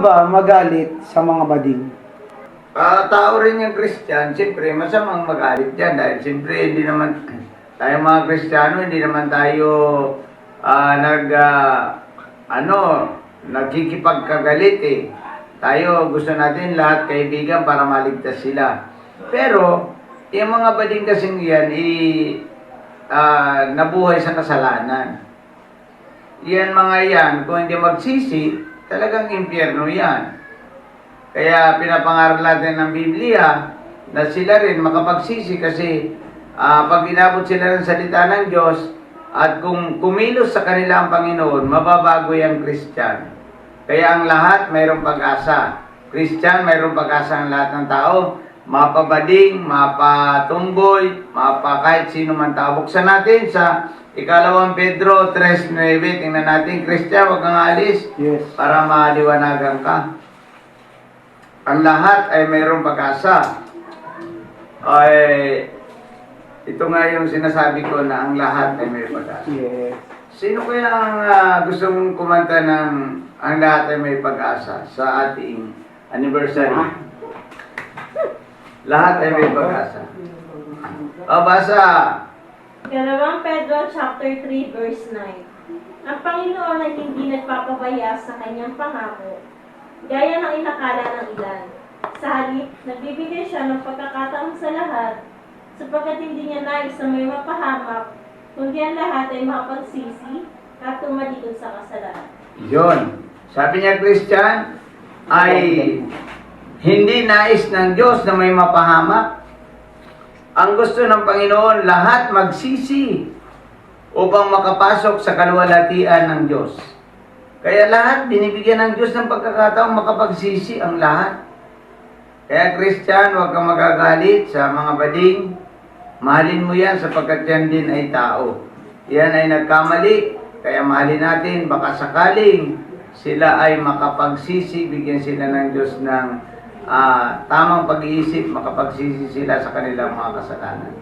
ba magalit sa mga bading? Tao rin yung Christian, siyempre masamang magalit yan dahil siyempre hindi naman tayo mga Kristiyano, hindi naman tayo nagkikipagkagalit eh. Tayo gusto natin lahat kaibigan para maligtas sila. Pero yung mga bading kasing yan nabuhay sa kasalanan. Yan mga yan, kung hindi magsisi, talagang impyerno yan. Kaya pinapangaral natin ng Biblia na sila rin makapagsisi kasi pag inabot sila ng salita ng Diyos at kung kumilos sa kanila ang Panginoon, mababago yung Christian. Kaya ang lahat mayroong pag-asa. Christian, mayroong pag-asa ang lahat ng tao. Mapabading, mapatumboy, kahit sino man tao. Buksan natin sa 2 Pedro 3:9. Tingnan natin, Christian, huwag kang alis. Yes. Para maliwanagan ka. Ang lahat ay mayroong pag-asa. Ito nga yung sinasabi ko na ang lahat ay may pag-asa. Yes. Sino kaya ang gusto mong kumanta ng ang lahat ay may pag-asa sa ating anniversary? Lahat ay may pag-asa. Basa. 2 Pedro chapter 3 verse 9. Ang Panginoon ay hindi nagpapabaya sa kanyang pangako, gaya ng inakala ng ilan. Sa halip, nagbibigay siya ng pagkakataon sa lahat, sapagkat hindi niya nais na may mapahamak, kundi ang lahat ay makapagsisi at tumalikod sa kasalanan. Yun. Sabi niya, Christian, ay hindi nais ng Diyos na may mapahamak. Ang gusto ng Panginoon, lahat magsisi upang makapasok sa kaluwalhatian ng Diyos. Kaya lahat, binibigyan ng Diyos ng pagkakataong makapagsisi ang lahat. Kaya Christian, huwag kang magagalit sa mga bading. Mahalin mo yan sapagkat yan din ay tao. Yan ay nagkamali, kaya mahalin natin. Baka sakaling sila ay makapagsisi, bigyan sila ng Diyos ng tamang pag-iisip, makapagsisi sila sa kanilang mga kasalanan.